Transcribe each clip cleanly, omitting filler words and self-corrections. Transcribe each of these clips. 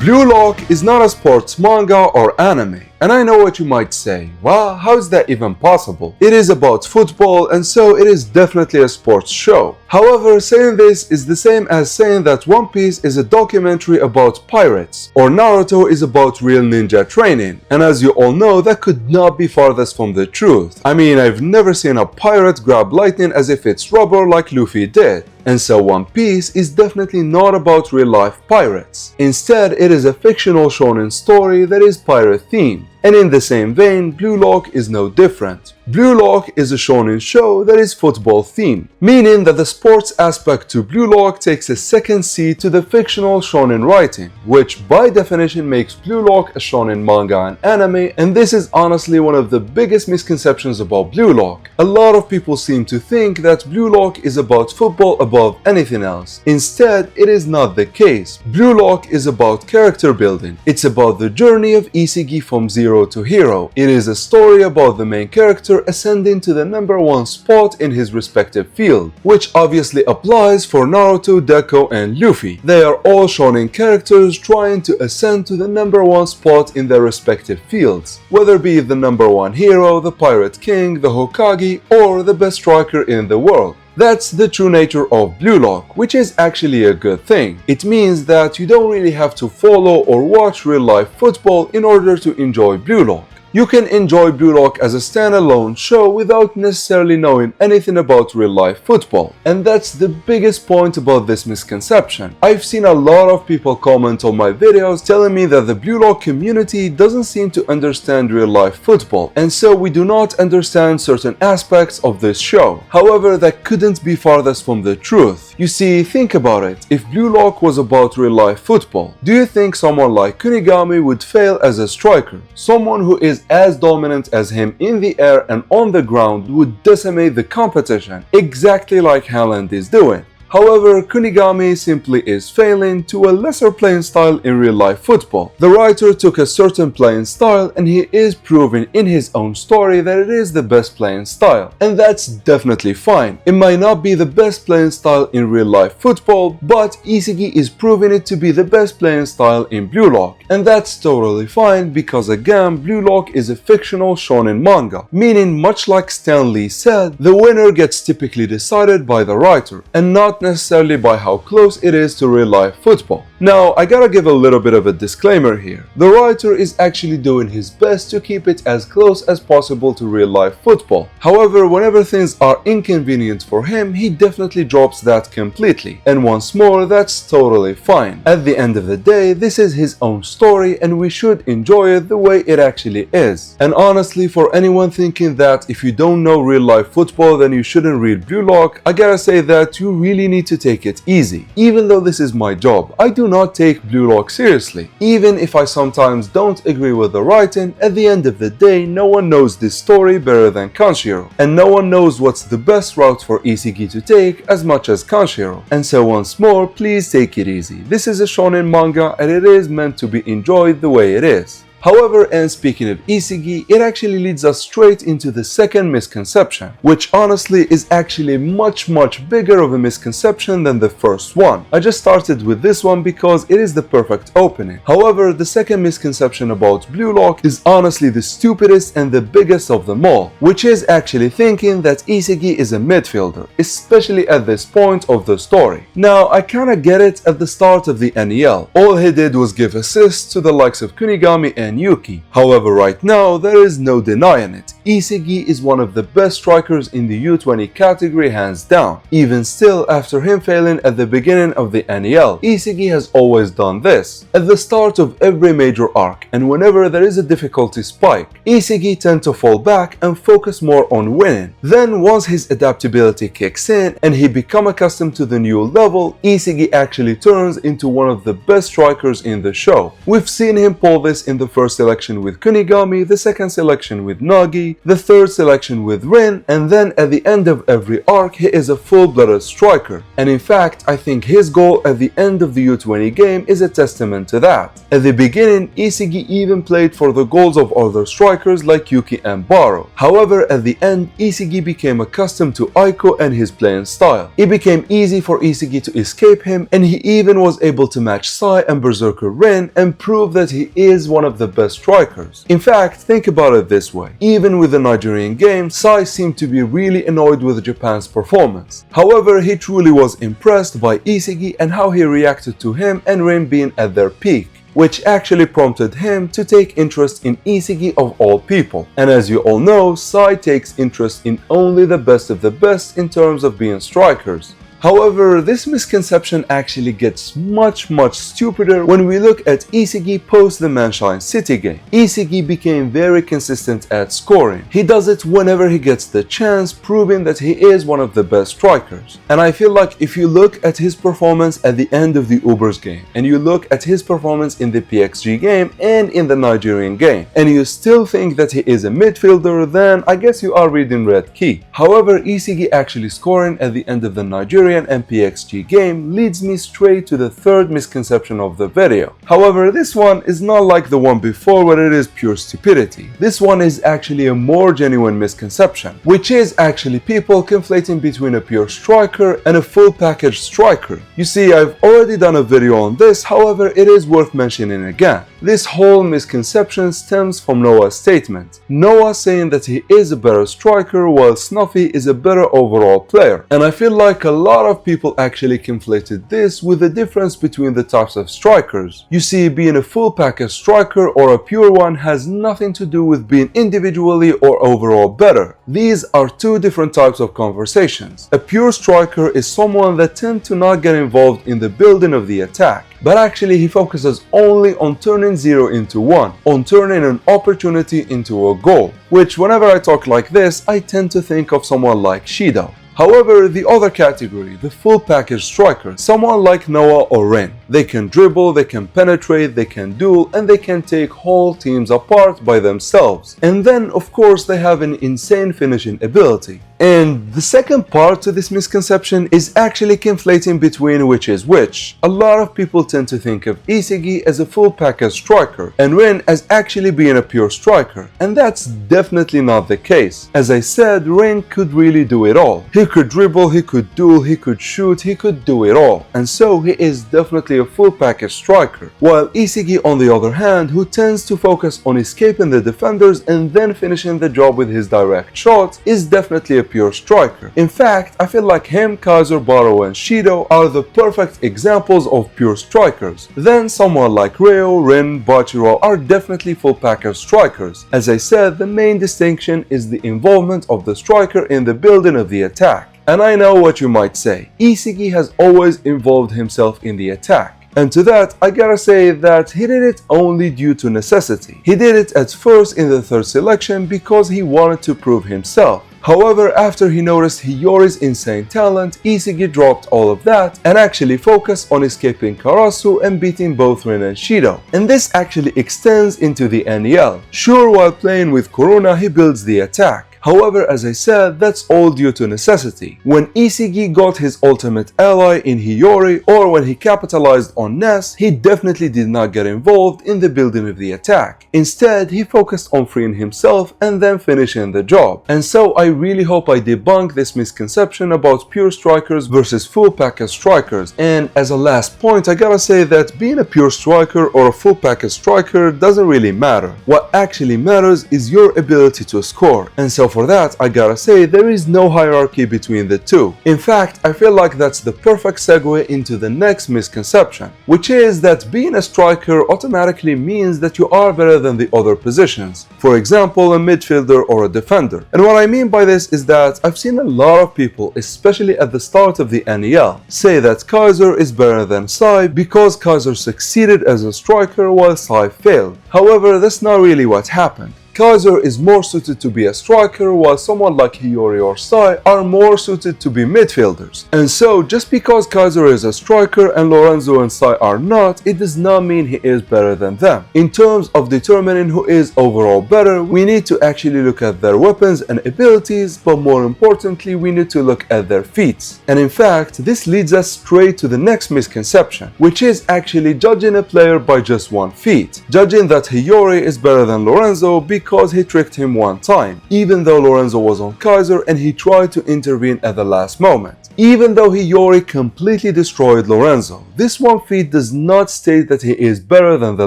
Blue Lock is not a sports manga or anime. And I know what you might say, well, how is that even possible? It is about football and so it is definitely a sports show. However, saying this is the same as saying that One Piece is a documentary about pirates, or Naruto is about real ninja training. And as you all know, that could not be farthest from the truth. I mean, I've never seen a pirate grab lightning as if it's rubber like Luffy did. And so One Piece is definitely not about real-life pirates. Instead, it is a fictional shonen story that is pirate-themed. And in the same vein, Blue Lock is no different. Blue Lock is a shonen show that is football themed, meaning that the sports aspect to Blue Lock takes a second seat to the fictional shonen writing, which by definition makes Blue Lock a shonen manga and anime, and this is honestly one of the biggest misconceptions about Blue Lock. A lot of people seem to think that Blue Lock is about football above anything else. Instead, it is not the case. Blue Lock is about character building. It's about the journey of Isagi from zero to hero. It is a story about the main character ascending to the #1 spot in his respective field, which obviously applies for Naruto, Deku, and Luffy. They are all shonen characters trying to ascend to the #1 spot in their respective fields, whether be the #1 hero, the Pirate King, the Hokage, or the best striker in the world. That's the true nature of Blue Lock, which is actually a good thing. It means that you don't really have to follow or watch real-life football in order to enjoy Blue Lock. You can enjoy Blue Lock as a standalone show without necessarily knowing anything about real-life football. And that's the biggest point about this misconception. I've seen a lot of people comment on my videos telling me that the Blue Lock community doesn't seem to understand real-life football, and so we do not understand certain aspects of this show. However, that couldn't be farthest from the truth. You see, think about it. If Blue Lock was about real-life football, do you think someone like Kunigami would fail as a striker? Someone who is as dominant as him in the air and on the ground would decimate the competition, exactly like Haaland is doing. However, Kunigami simply is failing to a lesser playing style in real-life football. The writer took a certain playing style and he is proving in his own story that it is the best playing style. And that's definitely fine. It might not be the best playing style in real-life football, but Isagi is proving it to be the best playing style in Blue Lock. And that's totally fine because again, Blue Lock is a fictional shonen manga, meaning much like Stan Lee said, the winner gets typically decided by the writer and not necessarily by how close it is to real-life football. Now, I gotta give a little bit of a disclaimer here. The writer is actually doing his best to keep it as close as possible to real-life football. However, whenever things are inconvenient for him, he definitely drops that completely. And once more, that's totally fine. At the end of the day, this is his own story and we should enjoy it the way it actually is. And honestly, for anyone thinking that if you don't know real-life football then you shouldn't read Blue Lock, I gotta say that you really need to take it easy. Even though this is my job, I do not take Blue Lock seriously. Even if I sometimes don't agree with the writing, at the end of the day, no one knows this story better than Kanshiro. And no one knows what's the best route for Isagi to take as much as Kanshiro. And so once more, please take it easy. This is a shonen manga and it is meant to be enjoyed the way it is. However, and speaking of Isagi, it actually leads us straight into the second misconception, which honestly is actually much bigger of a misconception than the first one. I just started with this one because it is the perfect opening. However, the second misconception about Blue Lock is honestly the stupidest and the biggest of them all, which is actually thinking that Isagi is a midfielder, especially at this point of the story. Now, I kinda get it at the start of the NEL. All he did was give assists to the likes of Kunigami and Yuki. However, right now, there is no denying it. Isagi is one of the best strikers in the U20 category hands down. Even still, after him failing at the beginning of the NEL, Isagi has always done this. At the start of every major arc, and whenever there is a difficulty spike, Isagi tends to fall back and focus more on winning. Then once his adaptability kicks in and he becomes accustomed to the new level, Isagi actually turns into one of the best strikers in the show. We've seen him pull this in the first selection with Kunigami, the second selection with Nagi, the third selection with Rin, and then at the end of every arc he is a full-blooded striker. And in fact, I think his goal at the end of the U20 game is a testament to that. At the beginning, Isigi even played for the goals of other strikers like Yuki and Baro. However, at the end, Isigi became accustomed to Aiko and his playing style. It became easy for Isigi to escape him, and he even was able to match Sai and Berserker Rin and prove that he is one of the best strikers. In fact, think about it this way. Even with the Nigerian game, Sai seemed to be really annoyed with Japan's performance. However, he truly was impressed by Isigi and how he reacted to him and Rin being at their peak, which actually prompted him to take interest in Isigi of all people. And as you all know, Sai takes interest in only the best of the best in terms of being strikers. However, this misconception actually gets much stupider when we look at Isigi post the Manshine City game. Isigi became very consistent at scoring. He does it whenever he gets the chance, proving that he is one of the best strikers. And I feel like if you look at his performance at the end of the Ubers game, and you look at his performance in the PXG game and in the Nigerian game, and you still think that he is a midfielder, then I guess you are reading Red Key. However, Isigi actually scoring at the end of the Nigerian and PXG game leads me straight to the third misconception of the video. However, this one is not like the one before where it is pure stupidity. This one is actually a more genuine misconception, which is actually people conflating between a pure striker and a full package striker. You see, I've already done a video on this, however, it is worth mentioning again. This whole misconception stems from Noah's statement. Noah saying that he is a better striker while Snuffy is a better overall player. And I feel like a lot of people actually conflated this with the difference between the types of strikers. You see, being a full package striker or a pure one has nothing to do with being individually or overall better. These are two different types of conversations. A pure striker is someone that tends to not get involved in the building of the attack, but actually he focuses only on turning 0 into 1, on turning an opportunity into a goal, which whenever I talk like this, I tend to think of someone like Shido. However, the other category, the full package striker, someone like Noah or Ren. They can dribble, they can penetrate, they can duel, and they can take whole teams apart by themselves. And then, of course, they have an insane finishing ability. And the second part to this misconception is actually conflating between which is which. A lot of people tend to think of Isigi as a full package striker and Rin as actually being a pure striker, and that's definitely not the case. As I said, Rin could really do it all. He could dribble, he could duel, he could shoot, he could do it all, and so he is definitely a full package striker. While Isigi, on the other hand, who tends to focus on escaping the defenders and then finishing the job with his direct shot, is definitely a pure striker. In fact, I feel like him, Kaiser, Baro and Shido are the perfect examples of pure strikers. Then someone like Reo, Rin, Bachiro are definitely full package strikers. As I said, the main distinction is the involvement of the striker in the building of the attack. And I know what you might say, Isigi has always involved himself in the attack. And to that, I gotta say that he did it only due to necessity. He did it at first in the third selection because he wanted to prove himself. However, after he noticed Hiyori's insane talent, Isigi dropped all of that and actually focused on escaping Karasu and beating both Rin and Shido. And this actually extends into the NEL. Sure, while playing with Kuruna, he builds the attack. However, as I said, that's all due to necessity. When Isigi got his ultimate ally in Hiyori, or when he capitalized on Ness, he definitely did not get involved in the building of the attack. Instead, he focused on freeing himself and then finishing the job. And so I really hope I debunk this misconception about pure strikers versus full package strikers. And as a last point, I gotta say that being a pure striker or a full package striker doesn't really matter. What actually matters is your ability to score. And so for that, I gotta say there is no hierarchy between the two. In fact, I feel like that's the perfect segue into the next misconception, which is that being a striker automatically means that you are better than the other positions. For example, a midfielder or a defender. And what I mean by this is that I've seen a lot of people, especially at the start of the NEL, say that Kaiser is better than Sai because Kaiser succeeded as a striker while Sai failed. However, that's not really what happened. Kaiser is more suited to be a striker, while someone like Hiyori or Sai are more suited to be midfielders. And so, just because Kaiser is a striker and Lorenzo and Sai are not, it does not mean he is better than them. In terms of determining who is overall better, we need to actually look at their weapons and abilities, but more importantly, we need to look at their feats. And in fact, this leads us straight to the next misconception, which is actually judging a player by just one feat. Judging that Hiyori is better than Lorenzo because he tricked him one time, even though Lorenzo was on Kaiser and he tried to intervene at the last moment. Even though Hiyori completely destroyed Lorenzo, this one feat does not state that he is better than the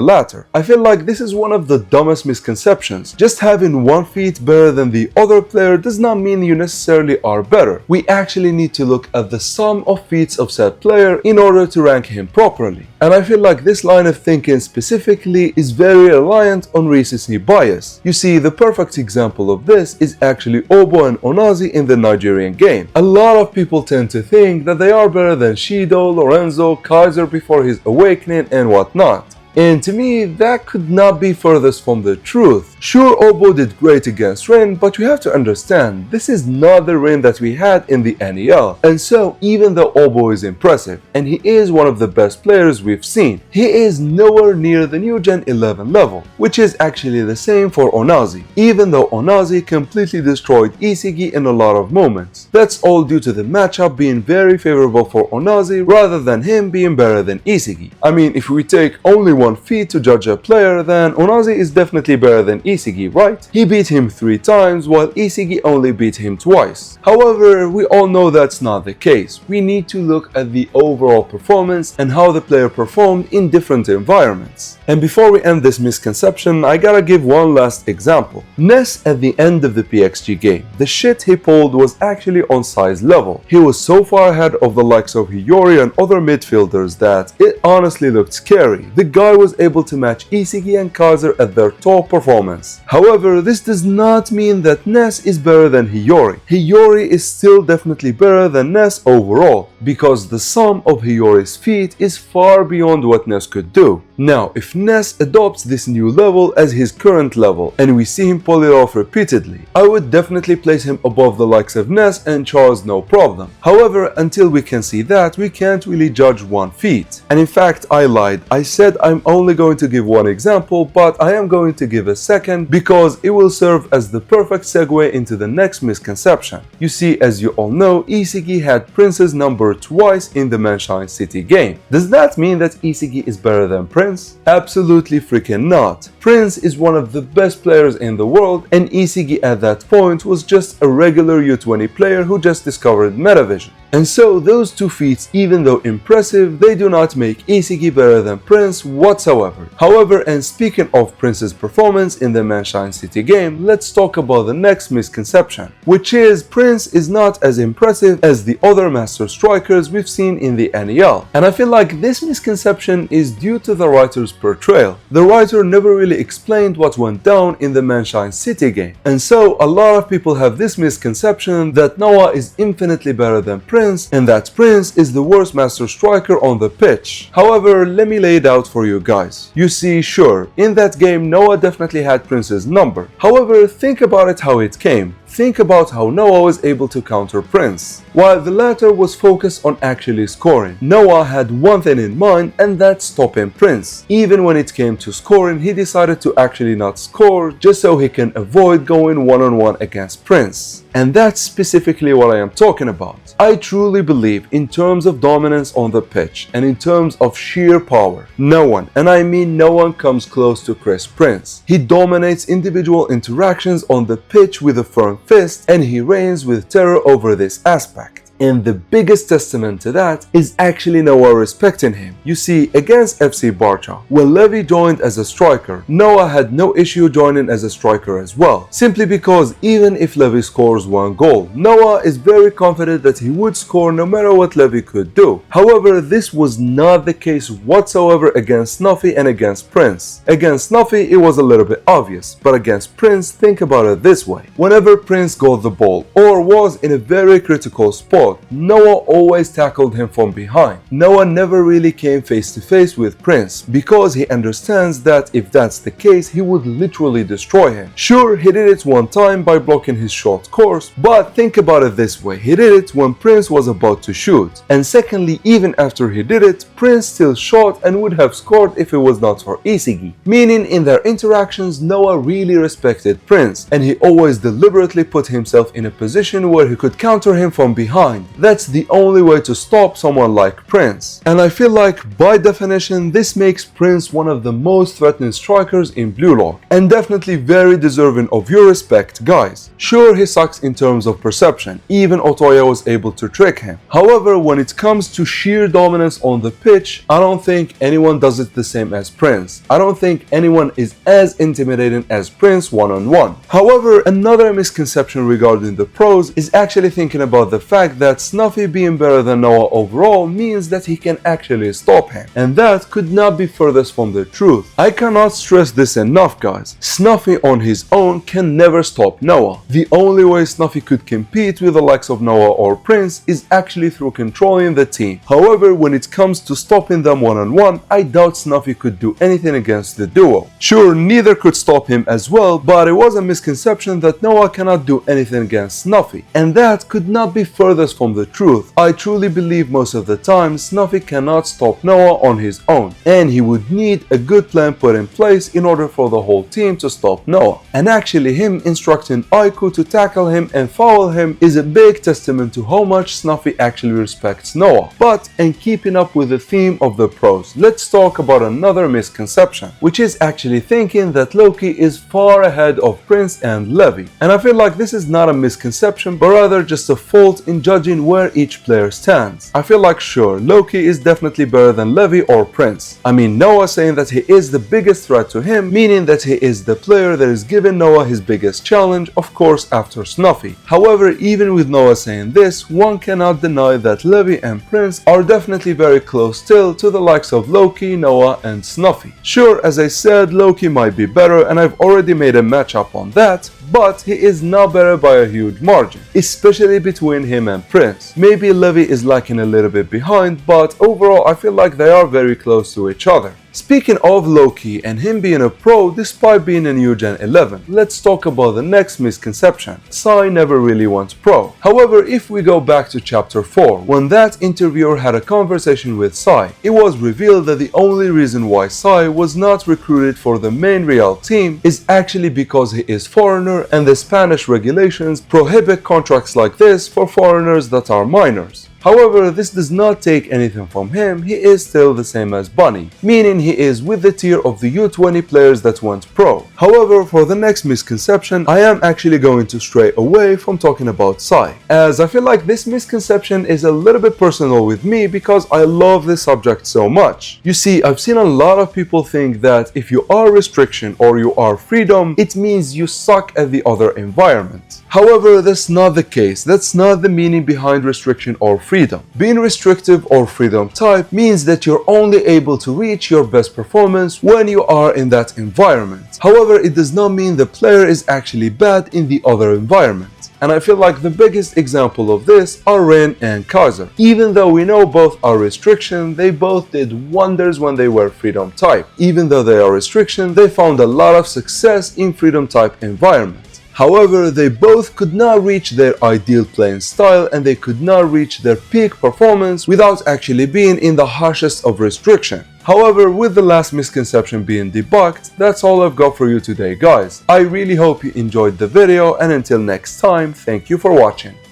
latter. I feel like this is one of the dumbest misconceptions. Just having one feat better than the other player does not mean you necessarily are better. We actually need to look at the sum of feats of said player in order to rank him properly. And I feel like this line of thinking specifically is very reliant on recency bias. You see, the perfect example of this is actually Obo and Onazi in the Nigerian game. A lot of people tend to think that they are better than Shido, Lorenzo, Kaiser before his awakening and whatnot. And to me, that could not be furthest from the truth. Sure, Obo did great against Rin, but you have to understand, this is not the Rin that we had in the NEL. And so, even though Obo is impressive, and he is one of the best players we've seen, he is nowhere near the new Gen 11 level, which is actually the same for Onazi, even though Onazi completely destroyed Isigi in a lot of moments. That's all due to the matchup being very favorable for Onazi rather than him being better than Isigi. I mean, if we take only one feat to judge a player, then Onazi is definitely better than Isigi, right? He beat him 3 times while Isigi only beat him twice. However, we all know that's not the case. We need to look at the overall performance and how the player performed in different environments. And before we end this misconception, I gotta give one last example. Ness at the end of the PXG game, the shit he pulled was actually on Sai's level. He was so far ahead of the likes of Hiyori and other midfielders that it honestly looked scary. The guy was able to match Isigi and Kaiser at their top performance. However, this does not mean that Ness is better than Hiyori. Hiyori is still definitely better than Ness overall, because the sum of Hiyori's feat is far beyond what Ness could do. Now, if Ness adopts this new level as his current level, and we see him pull it off repeatedly, I would definitely place him above the likes of Ness and Charles, no problem. However, until we can see that, we can't really judge one feat. And in fact, I lied. I said I'm only going to give one example, but I am going to give a second because it will serve as the perfect segue into the next misconception. You see, as you all know, Isigi had Prince's number twice in the Manshine City game. Does that mean that Isigi is better than Prince? Absolutely freaking not. Prince is one of the best players in the world, and Isigi at that point was just a regular U20 player who just discovered Metavision. And so those two feats, even though impressive, they do not make Isigi better than Prince whatsoever. However, and speaking of Prince's performance in the Manshine City game, let's talk about the next misconception, which is Prince is not as impressive as the other master strikers we've seen in the NEL. And I feel like this misconception is due to the writer's portrayal. The writer never really explained what went down in the Manshine City game. And so a lot of people have this misconception that Noah is infinitely better than Prince, and that Prince is the worst master striker on the pitch. However, let me lay it out for you guys. You see, sure, in that game Noah definitely had Prince's number. However, think about it how it came. Think about how Noah was able to counter Prince. While the latter was focused on actually scoring, Noah had one thing in mind, and that's stopping Prince. Even when it came to scoring, he decided to actually not score just so he can avoid going one-on-one against Prince. And that's specifically what I am talking about. I truly believe in terms of dominance on the pitch and in terms of sheer power, no one, and I mean no one, comes close to Chris Prince. He dominates individual interactions on the pitch with a firm fist, and he reigns with terror over this aspect. And the biggest testament to that is actually Noah respecting him. You see, against FC Barca, when Levy joined as a striker, Noah had no issue joining as a striker as well. Simply because even if Levy scores one goal, Noah is very confident that he would score no matter what Levy could do. However, this was not the case whatsoever against Snuffy and against Prince. Against Snuffy, it was a little bit obvious, but against Prince, think about it this way. Whenever Prince got the ball or was in a very critical spot, shot, Noah always tackled him from behind. Noah never really came face to face with Prince because he understands that if that's the case, he would literally destroy him. Sure, he did it one time by blocking his short course, but think about it this way: he did it when Prince was about to shoot. And secondly, even after he did it, Prince still shot and would have scored if it was not for Isigi. Meaning, in their interactions, Noah really respected Prince, and he always deliberately put himself in a position where he could counter him from behind. That's the only way to stop someone like Prince. And I feel like, by definition, this makes Prince one of the most threatening strikers in Blue Lock, and definitely very deserving of your respect, guys. Sure, he sucks in terms of perception, even Otoya was able to trick him. However, when it comes to sheer dominance on the pitch, I don't think anyone does it the same as Prince. I don't think anyone is as intimidating as Prince one-on-one. However, another misconception regarding the pros is actually thinking about the fact that Snuffy being better than Noah overall means that he can actually stop him, and that could not be furthest from the truth. I cannot stress this enough, guys. Snuffy on his own can never stop Noah. The only way Snuffy could compete with the likes of Noah or Prince is actually through controlling the team. However, when it comes to stopping them one-on-one, I doubt Snuffy could do anything against the duo. Sure, neither could stop him as well, but it was a misconception that Noah cannot do anything against Snuffy, and that could not be furthest from the truth. I truly believe most of the time Snuffy cannot stop Noah on his own, and he would need a good plan put in place in order for the whole team to stop Noah. And actually, him instructing Aiku to tackle him and foul him is a big testament to how much Snuffy actually respects Noah. But in keeping up with the theme of the pros, let's talk about another misconception, which is actually thinking that Loki is far ahead of Prince and Levi. And I feel like this is not a misconception, but rather just a fault in judging where each player stands. I feel like, sure, Loki is definitely better than Levi or Prince. I mean, Noah saying that he is the biggest threat to him, meaning that he is the player that is giving Noah his biggest challenge, of course after Snuffy. However, even with Noah saying this, one cannot deny that Levi and Prince are definitely very close still to the likes of Loki, Noah and Snuffy. Sure, as I said, Loki might be better, and I've already made a matchup on that, but he is not better by a huge margin, especially between him and Prince. Maybe Levi is lacking a little bit behind, but overall I feel like they are very close to each other. Speaking of Loki and him being a pro despite being a new Gen 11, let's talk about the next misconception. Sai never really went pro. However, if we go back to chapter 4, when that interviewer had a conversation with Sai, it was revealed that the only reason why Sai was not recruited for the main Real team is actually because he is foreigner, and the Spanish regulations prohibit contracts like this for foreigners that are minors. However, this does not take anything from him. He is still the same as Bunny, meaning he is with the tier of the U20 players that went pro. However, for the next misconception, I am actually going to stray away from talking about Sai, as I feel like this misconception is a little bit personal with me because I love this subject so much. You see, I've seen a lot of people think that if you are restriction or you are freedom, it means you suck at the other environment. However, that's not the case. That's not the meaning behind restriction or freedom. Being restrictive or freedom type means that you're only able to reach your best performance when you are in that environment. However, it does not mean the player is actually bad in the other environment. And I feel like the biggest example of this are Rin and Kaiser. Even though we know both are restriction, they both did wonders when they were freedom type. Even though they are restriction, they found a lot of success in freedom type environment. However, they both could not reach their ideal playing style, and they could not reach their peak performance without actually being in the harshest of restriction. However, with the last misconception being debunked, that's all I've got for you today, guys. I really hope you enjoyed the video, and until next time, thank you for watching.